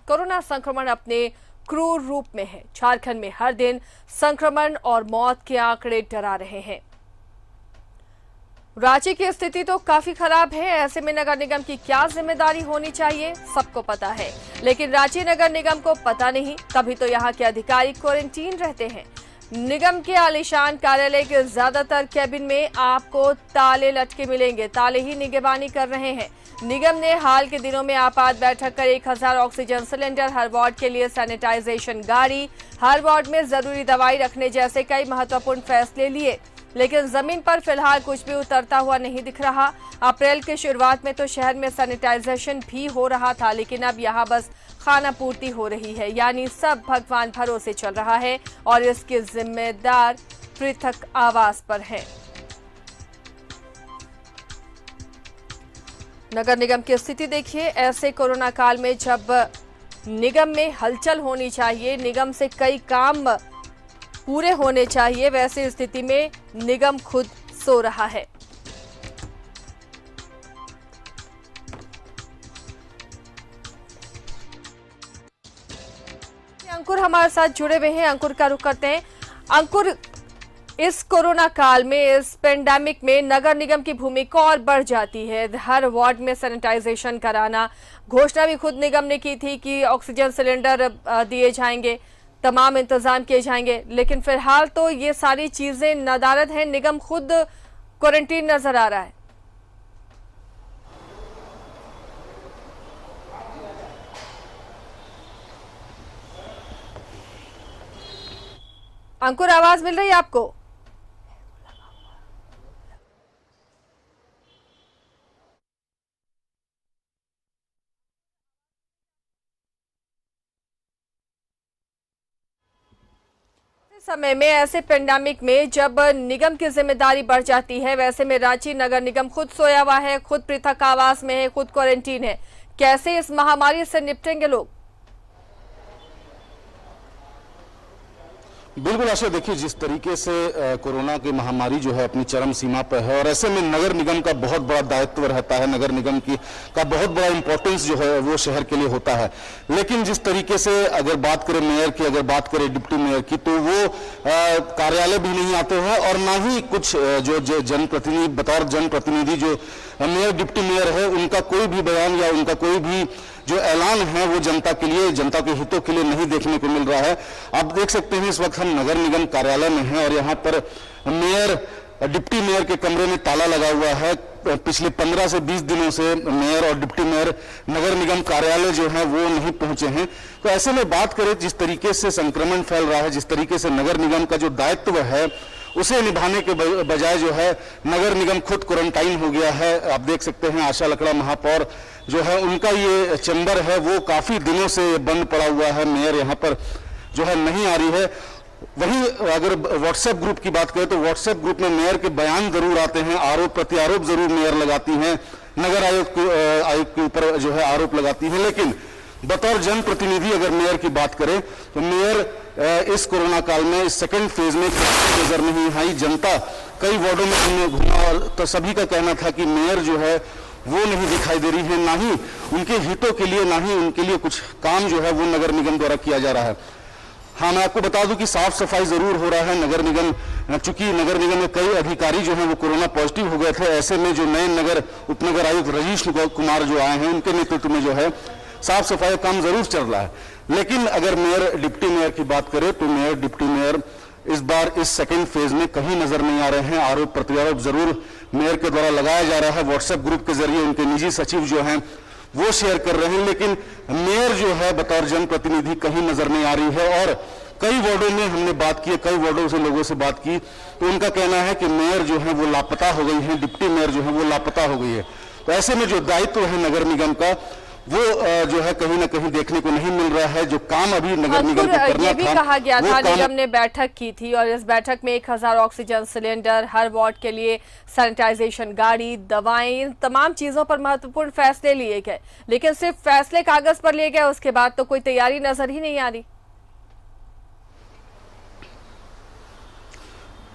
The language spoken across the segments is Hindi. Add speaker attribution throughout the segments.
Speaker 1: कोरोना संक्रमण अपने क्रूर रूप में है। झारखंड में हर दिन संक्रमण और मौत के आंकड़े डरा रहे हैं। रांची की स्थिति तो काफी खराब है। ऐसे में नगर निगम की क्या जिम्मेदारी होनी चाहिए सबको पता है, लेकिन रांची नगर निगम को पता नहीं। तभी तो यहाँ के अधिकारी क्वारंटीन रहते हैं। निगम के आलीशान कार्यालय के ज्यादातर कैबिन में आपको ताले लटके मिलेंगे। ताले ही निगरानी कर रहे हैं। निगम ने हाल के दिनों में आपात बैठक कर 1000 ऑक्सीजन सिलेंडर, हर वार्ड के लिए सैनिटाइजेशन गाड़ी, हर वार्ड में जरूरी दवाई रखने जैसे कई महत्वपूर्ण फैसले लिए, लेकिन जमीन पर फिलहाल कुछ भी उतरता हुआ नहीं दिख रहा। अप्रैल के शुरुआत में तो शहर में सैनिटाइजेशन भी हो रहा था, लेकिन अब यहाँ बस खाना पूर्ति हो रही है, यानी सब भगवान भरोसे चल रहा है और इसके जिम्मेदार पृथक आवास पर है। नगर निगम की स्थिति देखिए। ऐसे कोरोना काल में जब निगम में हलचल होनी चाहिए, निगम से कई काम पूरे होने चाहिए, वैसी स्थिति में निगम खुद सो रहा है। अंकुर हमारे साथ जुड़े हुए हैं। अंकुर का रुख करते हैं। अंकुर, इस कोरोना काल में, इस पेंडेमिक में नगर निगम की भूमिका और बढ़ जाती है। हर वार्ड में सैनिटाइजेशन कराना, घोषणा भी खुद निगम ने की थी कि ऑक्सीजन सिलेंडर दिए जाएंगे, तमाम इंतजाम किए जाएंगे, लेकिन फिलहाल तो ये सारी चीजें नदारद हैं। निगम खुद क्वारंटीन नजर आ रहा है। अंकुर, आवाज मिल रही है आपको? समय में, ऐसे पेंडेमिक में जब निगम की जिम्मेदारी बढ़ जाती है, वैसे में रांची नगर निगम खुद सोया हुआ है, खुद पृथक आवास में है, खुद क्वारंटीन है। कैसे इस महामारी से निपटेंगे लोग?
Speaker 2: बिल्कुल आशा, देखिए जिस तरीके से कोरोना की महामारी जो है अपनी चरम सीमा पर है, और ऐसे में नगर निगम का बहुत बड़ा दायित्व रहता है, नगर निगम की का बहुत बड़ा इंपॉर्टेंस जो है वो शहर के लिए होता है। लेकिन जिस तरीके से अगर बात करें मेयर की, अगर बात करें डिप्टी मेयर की, तो वो कार्यालय भी नहीं आते हैं और ना ही कुछ जो जनप्रतिनिधि, बतौर जनप्रतिनिधि जो मेयर डिप्टी मेयर है, उनका कोई भी बयान या उनका कोई भी जो ऐलान है वो जनता के लिए, जनता के हितों के लिए नहीं देखने को मिल रहा है। आप देख सकते हैं इस वक्त हम नगर निगम कार्यालय में हैं और यहाँ पर मेयर, डिप्टी मेयर के कमरे में ताला लगा हुआ है। पिछले 15 से 20 दिनों से मेयर और डिप्टी मेयर नगर निगम कार्यालय जो है वो नहीं पहुंचे हैं। तो ऐसे में बात करें, जिस तरीके से संक्रमण फैल रहा है, जिस तरीके से नगर निगम का जो दायित्व है उसे निभाने के बजाय जो है नगर निगम खुद क्वारंटाइन हो गया है। आप देख सकते हैं आशा लकड़ा महापौर जो है, उनका ये चैम्बर है वो काफी दिनों से बंद पड़ा हुआ है। मेयर यहाँ पर जो है नहीं आ रही है। वहीं अगर व्हाट्सएप ग्रुप की बात करें तो व्हाट्सएप ग्रुप में मेयर के बयान जरूर आते हैं, आरोप प्रत्यारोप जरूर मेयर लगाती हैं, नगर आयुक्त के ऊपर जो है आरोप लगाती है। लेकिन बतौर जनप्रतिनिधि अगर मेयर की बात करें तो मेयर इस कोरोना काल में, इस सेकेंड फेज में नजर नहीं आई। जनता कई वार्डों में हमने घूमा और तो सभी का कहना था कि मेयर जो है वो नहीं दिखाई दे रही है, ना ही उनके हितों के लिए, ना ही उनके लिए कुछ काम जो है वो नगर निगम द्वारा किया जा रहा है। हाँ, मैं आपको बता दूं कि साफ सफाई जरूर हो रहा है नगर निगम, चूंकि नगर निगम में कई अधिकारी जो हैं वो कोरोना पॉजिटिव हो गए थे। ऐसे में जो नए नगर उपनगर आयुक्त रजीश कुमार जो आए हैं, उनके नेतृत्व में जो है साफ सफाई का काम जरूर चल रहा है। लेकिन अगर मेयर डिप्टी मेयर की बात करें तो मेयर डिप्टी मेयर इस बार इस सेकेंड फेज में कहीं नजर नहीं आ रहे हैं। आरोप प्रत्यारोप जरूर मेयर के द्वारा लगाया जा रहा है, व्हाट्सएप ग्रुप के जरिए उनके निजी सचिव जो हैं वो शेयर कर रहे हैं, लेकिन मेयर जो है बतौर जनप्रतिनिधि कहीं नजर नहीं आ रही है। और कई वार्डों में हमने बात की, कई वार्डों से लोगों से बात की, तो उनका कहना है कि मेयर जो है वो लापता हो गई है, डिप्टी मेयर जो है वो लापता हो गई है। तो ऐसे में जो दायित्व है नगर निगम का वो जो है कहीं ना कहीं देखने को नहीं मिल रहा है। जो काम अभी नगर निगम को करना
Speaker 1: ये भी कहा गया था, निगम ने बैठक की थी और इस बैठक में 1000 ऑक्सीजन सिलेंडर, हर वार्ड के लिए सैनिटाइजेशन गाड़ी, दवाएं, तमाम चीजों पर महत्वपूर्ण फैसले लिए गए, लेकिन सिर्फ फैसले कागज पर लिए गए, उसके बाद तो कोई तैयारी नजर ही नहीं आ रही।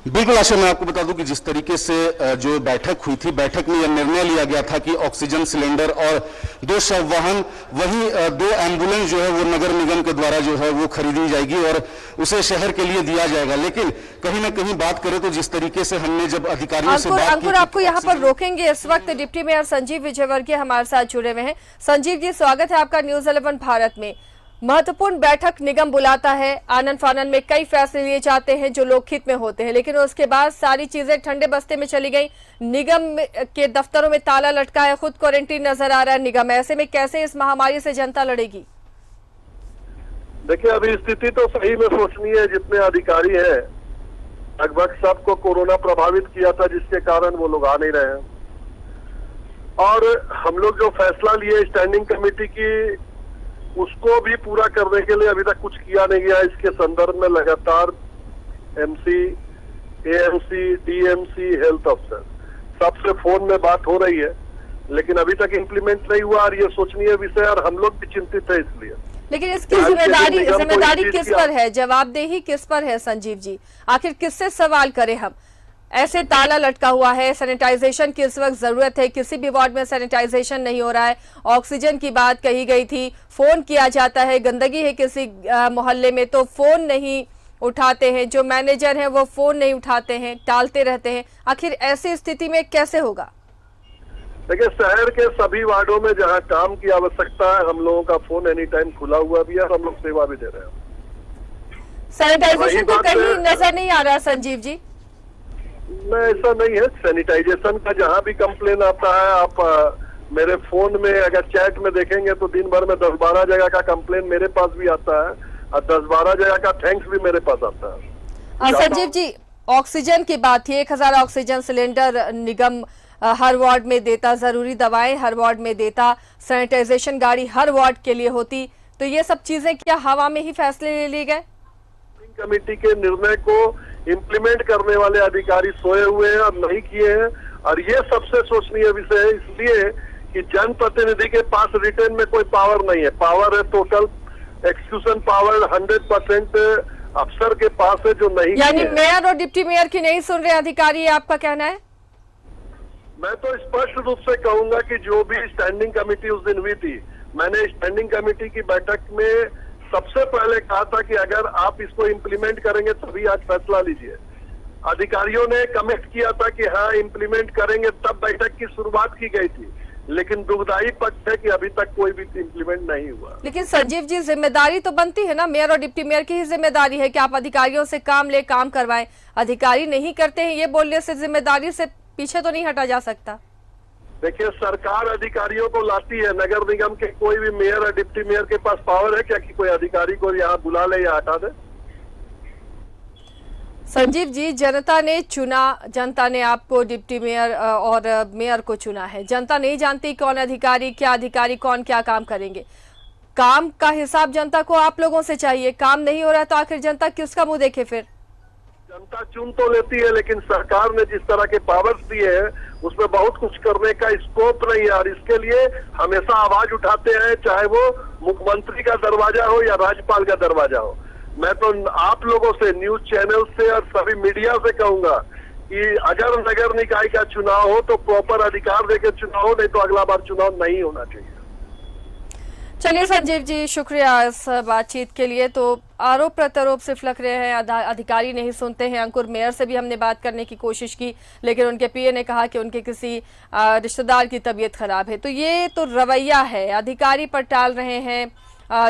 Speaker 2: बिल्कुल आशा, मैं आपको बता दूं कि जिस तरीके से जो बैठक हुई थी, बैठक में यह निर्णय लिया गया था कि ऑक्सीजन सिलेंडर और 2 शव वाहन, वहीं 2 एम्बुलेंस जो है वो नगर निगम के द्वारा जो है वो खरीदी जाएगी और उसे शहर के लिए दिया जाएगा। लेकिन कहीं ना कहीं बात करें तो जिस तरीके से हमने जब अधिकारियों से बात की,
Speaker 1: अंकुर आपको यहाँ पर रोकेंगे। इस वक्त डिप्टी मेयर संजीव विजयवर्गीय हमारे साथ जुड़े हुए हैं। संजीव जी, स्वागत है आपका न्यूज 11 भारत में। महत्वपूर्ण बैठक निगम बुलाता है, आनन फानन में कई फैसले लिए जाते हैं जो लोकहित में होते हैं, लेकिन उसके बाद सारी चीजें ठंडे बस्ते में चली गई। निगम के दफ्तरों में ताला लटका है, खुद क्वारंटीन नजर आ रहा है निगम। ऐसे में कैसे इस महामारी से जनता लड़ेगी?
Speaker 3: देखिए, अभी स्थिति तो सही में सोचनीय है। जितने अधिकारी हैं लगभग सबको कोरोना प्रभावित किया था, जिसके कारण वो लोग आ नहीं रहे हैं। और हम लोग जो फैसला लिए स्टैंडिंग कमेटी की, उसको भी पूरा करने के लिए अभी तक कुछ किया नहीं गया। इसके संदर्भ में लगातार एमसी, एएमसी, डीएमसी, हेल्थ अफसर सबसे फोन में बात हो रही है, लेकिन अभी तक इम्प्लीमेंट नहीं हुआ। और ये सोचनीय विषय, और हम लोग भी चिंतित है इसलिए।
Speaker 1: लेकिन इसकी जिम्मेदारी किस पर है? जवाबदेही किस पर है संजीव जी? आखिर किससे सवाल करें हम? ऐसे ताला लटका हुआ है, सैनिटाइजेशन की इस वक्त जरूरत है, किसी भी वार्ड में सैनिटाइजेशन नहीं हो रहा है। ऑक्सीजन की बात कही गई थी, फोन किया जाता है, गंदगी है किसी मोहल्ले में तो फोन नहीं उठाते हैं, जो मैनेजर हैं वो फोन नहीं उठाते हैं, टालते रहते हैं। आखिर ऐसी स्थिति में कैसे होगा?
Speaker 3: देखिए, शहर के सभी वार्डों में जहां काम की आवश्यकता है, हम लोगों का फोन एनी टाइम खुला हुआ भी है और हम लोग सेवा भी दे रहे हैं।
Speaker 1: सैनिटाइजेशन तो कहीं नजर नहीं आ रहा संजीव जी।
Speaker 3: नहीं, ऐसा नहीं है। सैनिटाइजेशन का जहां भी कंप्लेन आता है, आप मेरे फोन में अगर चैट में देखेंगे तो दिन भर में 10-12 जगह का कंप्लेन मेरे पास भी आता है और 10-12 जगह का थैंक्स भी मेरे पास आता है।
Speaker 1: संजीव जी, ऑक्सीजन की बात थी, 1000 ऑक्सीजन सिलेंडर निगम हर वार्ड में देता, जरूरी दवाएं हर वार्ड में देता, सैनिटाइजेशन गाड़ी हर वार्ड के लिए होती, तो ये सब चीजें क्या हवा में ही फैसले ले लिए गए?
Speaker 3: कमेटी के निर्णय को इम्प्लीमेंट करने वाले अधिकारी सोए हुए हैं और नहीं किए हैं। और ये सबसे सोचनीय विषय है, इसलिए कि जनप्रतिनिधि के पास रिटर्न में कोई पावर नहीं है। पावर है टोटल एक्सक्यूशन पावर 100% अफसर के पास है, जो नहीं,
Speaker 1: यानी मेयर और डिप्टी मेयर की नहीं सुन रहे अधिकारी, आपका कहना है?
Speaker 3: मैं तो स्पष्ट रूप से कहूंगा कि जो भी स्टैंडिंग कमेटी उस दिन हुई थी, मैंने स्टैंडिंग कमेटी की बैठक में सबसे पहले कहा था कि अगर आप इसको इम्प्लीमेंट करेंगे तभी आज फैसला लीजिए। अधिकारियों ने कमिट किया था कि हाँ इम्प्लीमेंट करेंगे, तब बैठक की शुरुआत की गई थी, लेकिन दुखदायी पक्ष है कि अभी तक कोई भी इम्प्लीमेंट नहीं हुआ।
Speaker 1: लेकिन संजीव जी, जिम्मेदारी तो बनती है ना, मेयर और डिप्टी मेयर की ही जिम्मेदारी है कि आप अधिकारियों से काम ले, काम करवाएं। अधिकारी नहीं करते हैं, ये बोलने से जिम्मेदारी से पीछे तो नहीं हटा जा सकता।
Speaker 3: देखिए, सरकार अधिकारियों को लाती है। नगर निगम के कोई भी मेयर और डिप्टी मेयर के पास पावर है क्या कि कोई अधिकारी को यहाँ बुला ले या हटा दे?
Speaker 1: संजीव जी, जनता ने चुना, जनता ने आपको डिप्टी मेयर और मेयर को चुना है। जनता नहीं जानती कौन अधिकारी, क्या अधिकारी कौन क्या काम करेंगे। काम का हिसाब जनता को आप लोगों से चाहिए। काम नहीं हो रहा है तो आखिर जनता किसका मुंह देखे? फिर
Speaker 3: जनता चुन तो लेती है, लेकिन सरकार ने जिस तरह के पावर्स दिए हैं उसमें बहुत कुछ करने का स्कोप नहीं है। और इसके लिए हमेशा आवाज उठाते हैं, चाहे वो मुख्यमंत्री का दरवाजा हो या राज्यपाल का दरवाजा हो। मैं तो आप लोगों से, न्यूज चैनल से और सभी मीडिया से कहूंगा कि अगर नगर निकाय का चुनाव हो तो प्रॉपर अधिकार देकर चुनाव हो, नहीं तो अगला बार चुनाव नहीं होना चाहिए।
Speaker 1: चलिए संजीव जी, शुक्रिया इस बातचीत के लिए। तो आरोप प्रत्यारोप सिर्फ लग रहे हैं, अधिकारी नहीं सुनते हैं। अंकुर, मेयर से भी हमने बात करने की कोशिश की, लेकिन उनके पीए ने कहा कि उनके किसी रिश्तेदार की तबीयत खराब है। तो ये तो रवैया है, अधिकारी पर टाल रहे हैं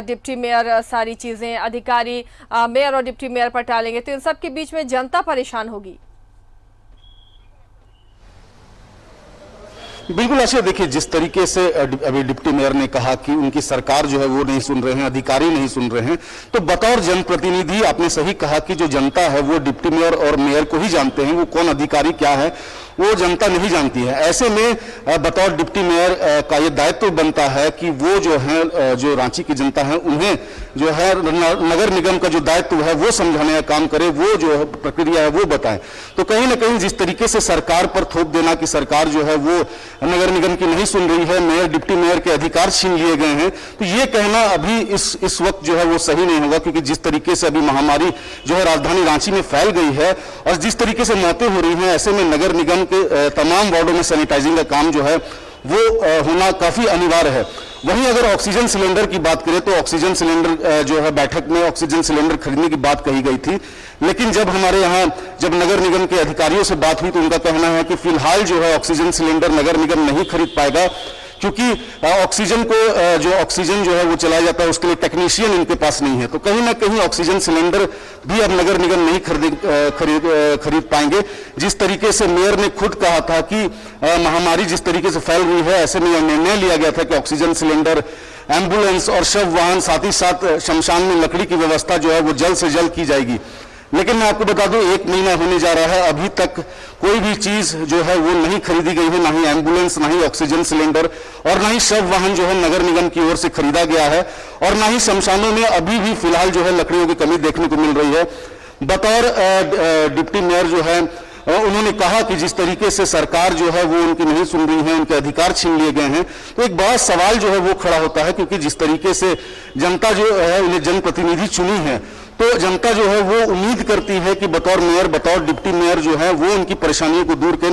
Speaker 1: डिप्टी मेयर सारी चीजें, अधिकारी मेयर और डिप्टी मेयर पर टालेंगे तो इन सब के बीच में जनता परेशान होगी।
Speaker 2: बिल्कुल आशा, देखिए जिस तरीके से अभी डिप्टी मेयर ने कहा कि उनकी सरकार जो है वो नहीं सुन रहे हैं, अधिकारी नहीं सुन रहे हैं, तो बतौर जनप्रतिनिधि आपने सही कहा कि जो जनता है वो डिप्टी मेयर और मेयर को ही जानते हैं, वो कौन अधिकारी क्या है वो जनता नहीं जानती है। ऐसे में बतौर डिप्टी मेयर का ये दायित्व बनता है कि वो जो है, जो रांची की जनता है, उन्हें जो है नगर निगम का जो दायित्व है वो समझाने का काम करे, वो जो प्रक्रिया है वो बताएं। तो कहीं ना कहीं जिस तरीके से सरकार पर थोप देना कि सरकार जो है वो नगर निगम की नहीं सुन रही है, मेयर डिप्टी मेयर के अधिकार छीन लिए गए हैं, तो ये कहना अभी इस वक्त जो है वो सही नहीं होगा। क्योंकि जिस तरीके से अभी महामारी जो है राजधानी रांची में फैल गई है और जिस तरीके से मौतें हो रही हैं, ऐसे में नगर निगम के तमाम वार्डों में सैनिटाइजिंग का काम जो है वो होना काफी अनिवार्य है। वहीं अगर ऑक्सीजन सिलेंडर की बात करें तो ऑक्सीजन सिलेंडर जो है, बैठक में ऑक्सीजन सिलेंडर खरीदने की बात कही गई थी, लेकिन जब हमारे यहाँ जब नगर निगम के अधिकारियों से बात हुई तो उनका कहना है कि फिलहाल जो है ऑक्सीजन सिलेंडर नगर निगम नहीं खरीद पाएगा, क्योंकि ऑक्सीजन को जो ऑक्सीजन जो है वो चलाया जाता है उसके लिए टेक्नीशियन इनके पास नहीं है। तो कहीं ना कहीं ऑक्सीजन सिलेंडर भी अब नगर निगम नहीं खरीद पाएंगे। जिस तरीके से मेयर ने खुद कहा था कि महामारी जिस तरीके से फैल रही है, ऐसे में यह निर्णय लिया गया था कि ऑक्सीजन सिलेंडर, एम्बुलेंस और शव वाहन, साथ ही साथ शमशान में लकड़ी की व्यवस्था जो है वो जल्द से जल्द की जाएगी। लेकिन मैं आपको बता दूं, 1 महीना होने जा रहा है, अभी तक कोई भी चीज जो है वो नहीं खरीदी गई है, ना ही एम्बुलेंस, ना ही ऑक्सीजन सिलेंडर और ना ही शव वाहन जो है नगर निगम की ओर से खरीदा गया है, और ना ही शमशानों में अभी भी फिलहाल जो है लकड़ियों की कमी देखने को मिल रही है। बतौर डिप्टी मेयर जो है उन्होंने कहा कि जिस तरीके से सरकार जो है वो उनकी नहीं सुन रही है, उनके अधिकार छीन लिए गए हैं, तो एक बड़ा सवाल जो है वो खड़ा होता है। क्योंकि जिस तरीके से जनता जो है उन्हें जनप्रतिनिधि चुनी है, तो जनता जो है वो उम्मीद करती है कि बतौर मेयर, बतौर डिप्टी मेयर जो है वो उनकी परेशानियों को दूर करे,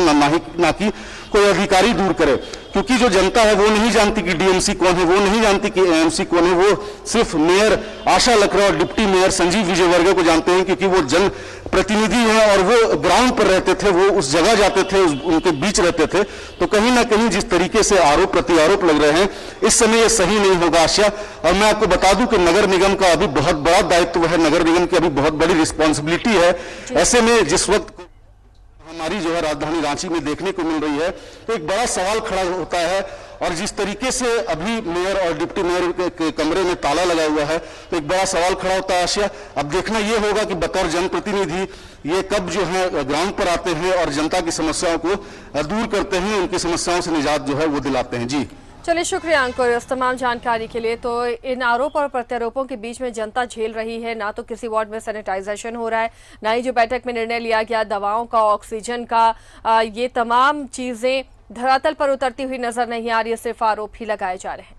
Speaker 2: ना कि कोई अधिकारी दूर करे। क्योंकि जो जनता है वो नहीं जानती कि डीएमसी कौन है, वो नहीं जानती कि एएमसी कौन है, वो सिर्फ मेयर आशा लकड़ा और डिप्टी मेयर संजीव विजयवर्गीय को जानते हैं, क्योंकि वो जन प्रतिनिधि हैं और वो ग्राउंड पर रहते थे, वो उस जगह जाते थे, उनके बीच रहते थे। तो कहीं ना कहीं जिस तरीके से आरोप प्रत्यारोप लग रहे हैं, इस समय ये सही नहीं होगा आशा। और मैं आपको बता दूं कि नगर निगम का अभी बहुत बड़ा दायित्व है, नगर निगम की अभी बहुत बड़ी रिस्पॉन्सिबिलिटी है। ऐसे में जिस वक्त हमारी जो है राजधानी रांची में देखने को मिल रही है, तो एक बड़ा सवाल खड़ा होता है। और जिस तरीके से अभी मेयर और डिप्टी मेयर के कमरे में ताला लगा हुआ है, तो एक बड़ा सवाल खड़ा होता है आशिया। अब देखना यह होगा कि बतौर जनप्रतिनिधि ये कब जो है ग्राउंड पर आते हैं और जनता की समस्याओं को दूर करते हैं, उनकी समस्याओं से निजात जो है वो दिलाते हैं। जी
Speaker 1: चलिए, शुक्रिया अंकुर इस तमाम जानकारी के लिए। तो इन आरोप और प्रत्यारोपों के बीच में जनता झेल रही है, ना तो किसी वार्ड में सैनिटाइजेशन हो रहा है, ना ही जो बैठक में निर्णय लिया गया दवाओं का, ऑक्सीजन का, ये तमाम चीजें धरातल पर उतरती हुई नजर नहीं आ रही है, सिर्फ आरोप ही लगाए जा रहे हैं।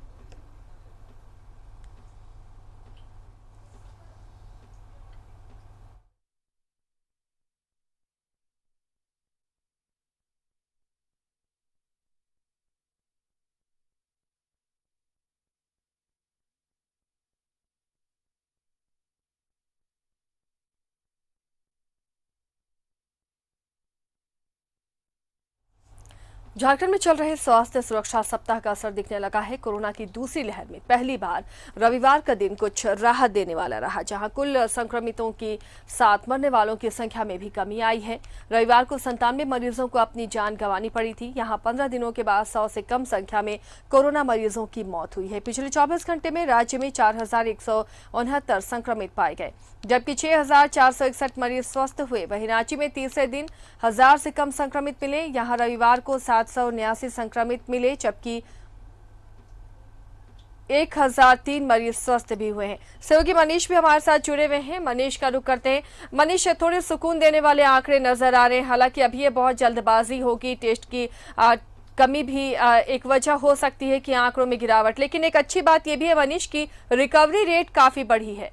Speaker 1: झारखंड में चल रहे स्वास्थ्य सुरक्षा सप्ताह का असर दिखने लगा है। कोरोना की दूसरी लहर में पहली बार रविवार का दिन कुछ राहत देने वाला रहा, जहां कुल संक्रमितों के साथ मरने वालों की संख्या में भी कमी आई है। रविवार को 97 मरीजों को अपनी जान गंवानी पड़ी थी। यहां 15 दिनों के बाद 100 से कम संख्या में कोरोना मरीजों की मौत हुई है। पिछले 24 घंटे में राज्य में 4169 संक्रमित पाए गए, जबकि 6461 मरीज स्वस्थ हुए। वहीं रांची में तीसरे दिन 1000 से कम संक्रमित मिले। यहां रविवार को 779 संक्रमित मिले, जबकि 1003 मरीज स्वस्थ भी हुए हैं। सहयोगी मनीष भी हमारे साथ जुड़े हुए हैं। मनीष का रुख करते हैं। मनीष, थोड़े सुकून देने वाले आंकड़े नजर आ रहे हैं। हालांकि अभी ये बहुत जल्दबाजी होगी, टेस्ट की कमी भी एक वजह हो सकती है कि आंकड़ों में गिरावट, लेकिन एक अच्छी बात यह भी है मनीष की रिकवरी रेट काफी बढ़ी है।